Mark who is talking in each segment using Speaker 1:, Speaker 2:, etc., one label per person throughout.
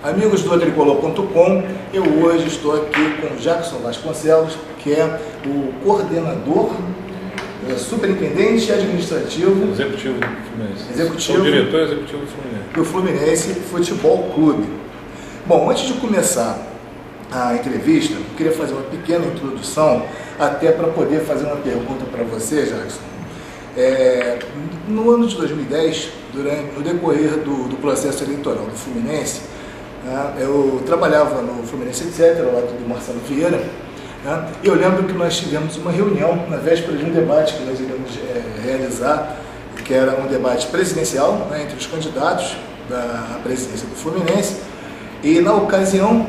Speaker 1: Amigos do Tricolor.com, eu hoje estou aqui com o Jackson Vasconcelos, que é o coordenador, superintendente administrativo,
Speaker 2: executivo do Fluminense.
Speaker 1: Executivo,
Speaker 2: o diretor executivo do Fluminense.
Speaker 1: Do Fluminense Futebol Clube. Bom, antes de começar a entrevista, eu queria fazer uma pequena introdução, até para poder fazer uma pergunta para você, Jackson. No ano de 2010, no decorrer do processo eleitoral do Fluminense, eu trabalhava no Fluminense Etc., ao lado do Marcelo Vieira, e eu lembro que nós tivemos uma reunião na véspera de um debate que nós iríamos realizar, que era um debate presidencial, entre os candidatos da presidência do Fluminense, e na ocasião,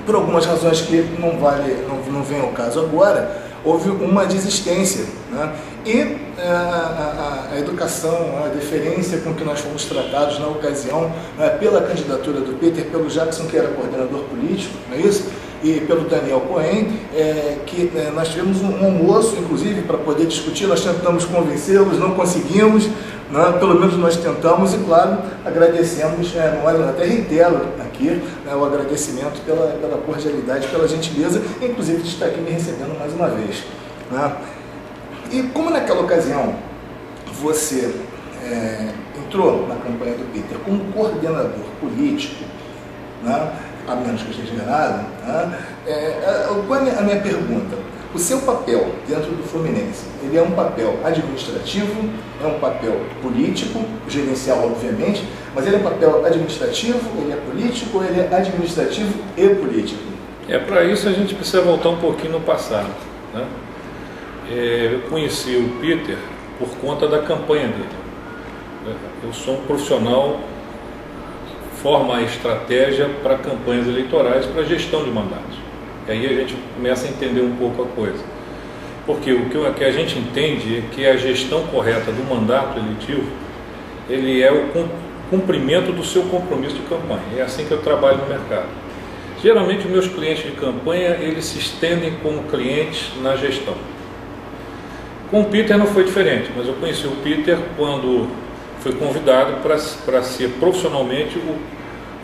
Speaker 1: por algumas razões que não vem ao caso agora, houve uma desistência, e a educação, a deferência com que nós fomos tratados na ocasião, pela candidatura do Peter, pelo Jackson, que era coordenador político, não é isso? E pelo Daniel Cohen, que nós tivemos um almoço, inclusive, para poder discutir. Nós tentamos convencê-los, não conseguimos, pelo menos nós tentamos, e claro, agradecemos, até reitero aqui o agradecimento pela cordialidade, pela gentileza, inclusive de estar aqui me recebendo mais uma vez. E como naquela ocasião você entrou na campanha do Peter como coordenador político, a menos que eu esteja enganado, qual é a minha pergunta? O seu papel dentro do Fluminense, ele é um papel administrativo, é um papel político, gerencial obviamente, mas ele é um papel administrativo, ele é político, ele é administrativo e político?
Speaker 2: Para isso a gente precisa voltar um pouquinho no passado, Eu conheci o Peter por conta da campanha dele. Eu sou um profissional que forma a estratégia para campanhas eleitorais, para gestão de mandatos. E aí a gente começa a entender um pouco a coisa. Porque o que a gente entende é que a gestão correta do mandato eletivo, ele é o cumprimento do seu compromisso de campanha. É assim que eu trabalho no mercado. Geralmente os meus clientes de campanha, eles se estendem como clientes na gestão. Com o Peter não foi diferente, mas eu conheci o Peter quando fui convidado para ser profissionalmente o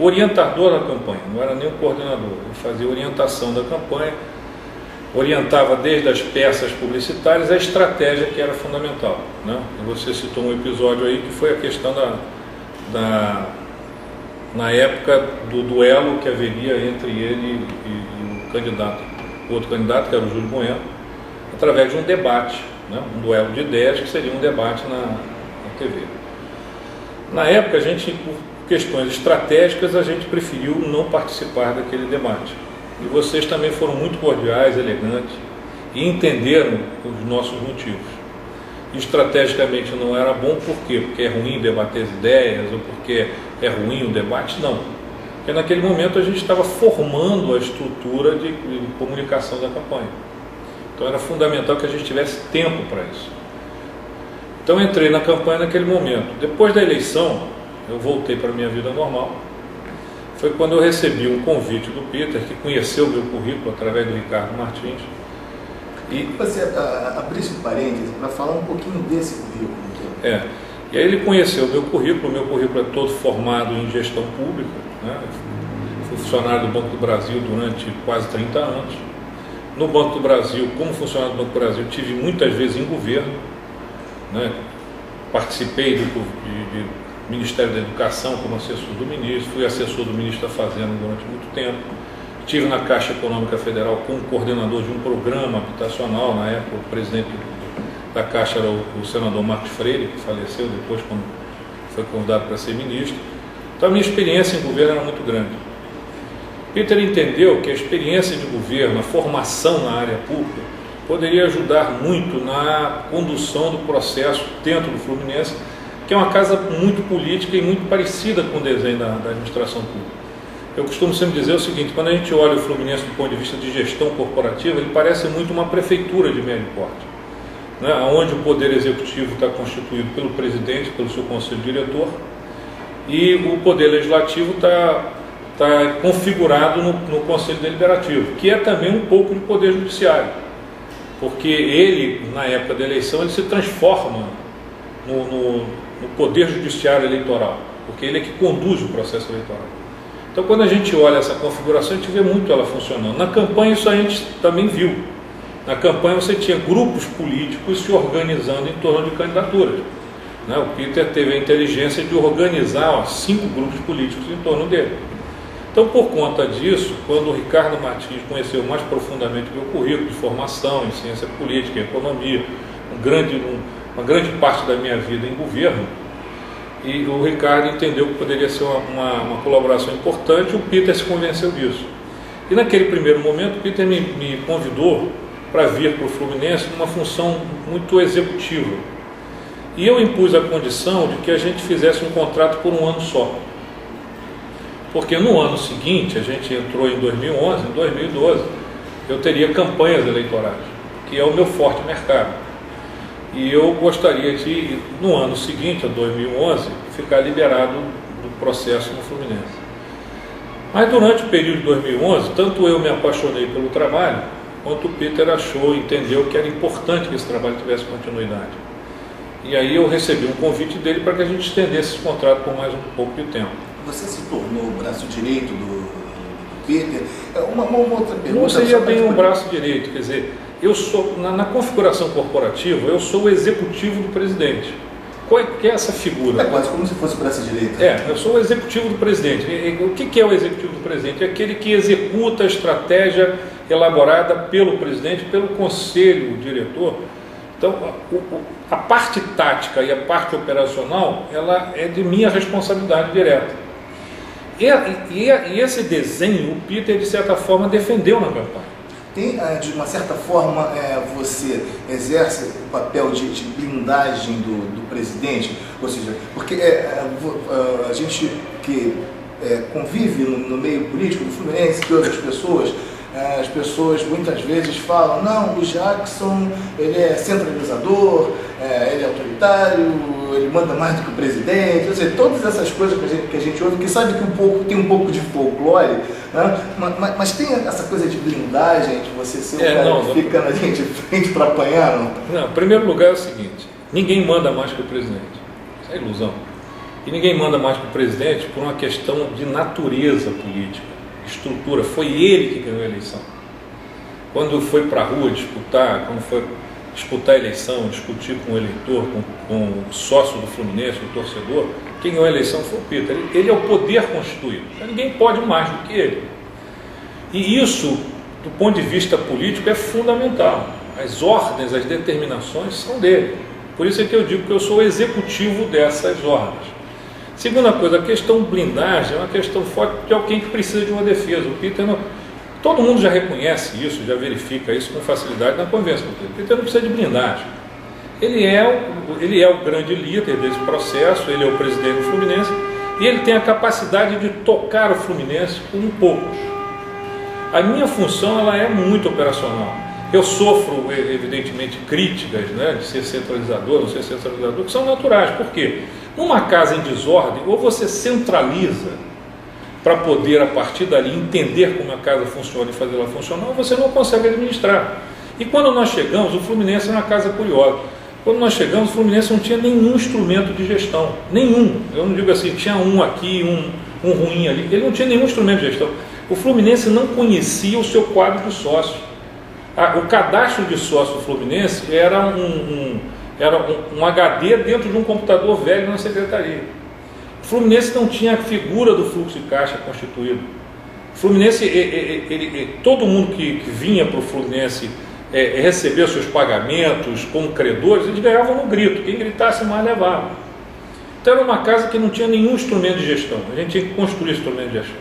Speaker 2: orientador da campanha, não era nem o coordenador, eu fazia orientação da campanha, orientava desde as peças publicitárias a estratégia, que era fundamental. E você citou um episódio aí que foi a questão na época do duelo que haveria entre ele e o candidato, o outro candidato, que era o Júlio Bueno, através de um debate, um duelo de ideias, que seria um debate na TV. Na época, por questões estratégicas, a gente preferiu não participar daquele debate. E vocês também foram muito cordiais, elegantes, e entenderam os nossos motivos. Estrategicamente não era bom, por quê? Porque é ruim debater as ideias, ou porque é ruim o debate? Não. Porque naquele momento a gente estava formando a estrutura de comunicação da campanha. Então era fundamental que a gente tivesse tempo para isso. Então eu entrei na campanha naquele momento. Depois da eleição, eu voltei para a minha vida normal. Foi quando eu recebi um convite do Peter, que conheceu o meu currículo através do Ricardo Martins.
Speaker 1: E você abrisse um parênteses para falar um pouquinho desse currículo.
Speaker 2: E aí ele conheceu o meu currículo é todo formado em gestão pública. Fui funcionário do Banco do Brasil durante quase 30 anos. No Banco do Brasil, como funcionário do Banco do Brasil, tive muitas vezes em governo, participei do Ministério da Educação como assessor do ministro, fui assessor do ministro da Fazenda durante muito tempo, estive na Caixa Econômica Federal como coordenador de um programa habitacional. Na época o presidente da Caixa era o senador Marcos Freire, que faleceu depois quando foi convidado para ser ministro. Então a minha experiência em governo era muito grande. Peter entendeu que a experiência de governo, a formação na área pública, poderia ajudar muito na condução do processo dentro do Fluminense, que é uma casa muito política e muito parecida com o desenho da administração pública. Eu costumo sempre dizer o seguinte: quando a gente olha o Fluminense do ponto de vista de gestão corporativa, ele parece muito uma prefeitura de médio porte, onde o poder executivo está constituído pelo presidente, pelo seu conselho diretor, e o poder legislativo está configurado no Conselho Deliberativo, que é também um pouco de poder judiciário, porque ele, na época da eleição, ele se transforma no poder judiciário eleitoral, porque ele é que conduz o processo eleitoral. Então, quando a gente olha essa configuração, a gente vê muito ela funcionando. Na campanha, isso a gente também viu. Na campanha, você tinha grupos políticos se organizando em torno de candidaturas. Né? O Peter teve a inteligência de organizar 5 grupos políticos em torno dele. Então, por conta disso, quando o Ricardo Martins conheceu mais profundamente o meu currículo de formação em ciência política e economia, uma grande parte da minha vida em governo, e o Ricardo entendeu que poderia ser uma colaboração importante, o Peter se convenceu disso. E naquele primeiro momento, o Peter me convidou para vir para o Fluminense numa função muito executiva. E eu impus a condição de que a gente fizesse um contrato por um ano só. Porque no ano seguinte, a gente entrou em 2011, em 2012, eu teria campanhas eleitorais, que é o meu forte mercado. E eu gostaria de, no ano seguinte, a 2011, ficar liberado do processo no Fluminense. Mas durante o período de 2011, tanto eu me apaixonei pelo trabalho, quanto o Peter entendeu que era importante que esse trabalho tivesse continuidade. E aí eu recebi um convite dele para que a gente estendesse esse contrato por mais um pouco de tempo.
Speaker 1: Você se tornou o braço direito do Peter? Uma outra pergunta.
Speaker 2: Não seria bem um braço direito, quer dizer, eu sou, na configuração corporativa, eu sou o executivo do presidente. Qual é essa figura?
Speaker 1: É quase como se fosse o braço direito.
Speaker 2: Eu sou o executivo do presidente. O que é o executivo do presidente? É aquele que executa a estratégia elaborada pelo presidente, pelo conselho diretor. Então, a parte tática e a parte operacional, ela é de minha responsabilidade direta. E esse desenho, o Peter, de certa forma, defendeu na campanha.
Speaker 1: Tem, de uma certa forma, você exerce o papel de blindagem do presidente? Ou seja, porque a gente que convive no meio político do Fluminense, que outras pessoas, as pessoas muitas vezes falam, não, o Jackson, ele é centralizador, ele é autoritário, ele manda mais do que o presidente, ou seja, todas essas coisas que a gente ouve, que sabe que tem um pouco de folclore, né? Mas tem essa coisa de blindagem, de você ser o cara que fica na gente frente para apanhar, não?
Speaker 2: Não, em primeiro lugar é o seguinte, ninguém manda mais que o presidente, isso é ilusão. E ninguém manda mais que o presidente por uma questão de natureza política. Estrutura, foi ele que ganhou a eleição. Quando foi para a rua quando foi disputar a eleição, discutir com o eleitor, com o sócio do Fluminense, o torcedor, quem ganhou a eleição foi o Peter. Ele é o poder constituído, então ninguém pode mais do que ele. E isso, do ponto de vista político, é fundamental. As ordens, as determinações são dele. Por isso é que eu digo que eu sou o executivo dessas ordens. Segunda coisa, a questão blindagem é uma questão forte de alguém que precisa de uma defesa. O Peter todo mundo já reconhece isso, já verifica isso com facilidade na conversa com o Peter. O Peter não precisa de blindagem. Ele é o grande líder desse processo, ele é o presidente do Fluminense e ele tem a capacidade de tocar o Fluminense com poucos. A minha função ela é muito operacional. Eu sofro, evidentemente, críticas, né, de ser centralizador, não ser centralizador, que são naturais. Por quê? Numa casa em desordem, ou você centraliza para poder, a partir dali, entender como a casa funciona e fazer ela funcionar, ou você não consegue administrar. E quando nós chegamos, o Fluminense é uma casa curiosa. Quando nós chegamos, o Fluminense não tinha nenhum instrumento de gestão. Nenhum. Eu não digo assim, tinha um aqui, um ruim ali. Ele não tinha nenhum instrumento de gestão. O Fluminense não conhecia o seu quadro de sócios. O cadastro de sócio Fluminense era um HD dentro de um computador velho na secretaria. O Fluminense não tinha a figura do fluxo de caixa constituído. O Fluminense, todo mundo que vinha para o Fluminense receber seus pagamentos como credores, eles ganhavam no grito. Quem gritasse mais levava. Então era uma casa que não tinha nenhum instrumento de gestão. A gente tinha que construir instrumento de gestão.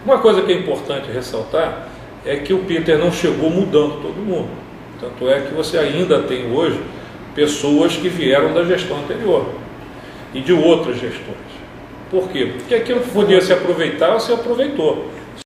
Speaker 2: Uma coisa que é importante ressaltar é que o Peter não chegou mudando todo mundo. Tanto é que você ainda tem hoje pessoas que vieram da gestão anterior e de outras gestões. Por quê? Porque aquilo que podia se aproveitar, se aproveitou.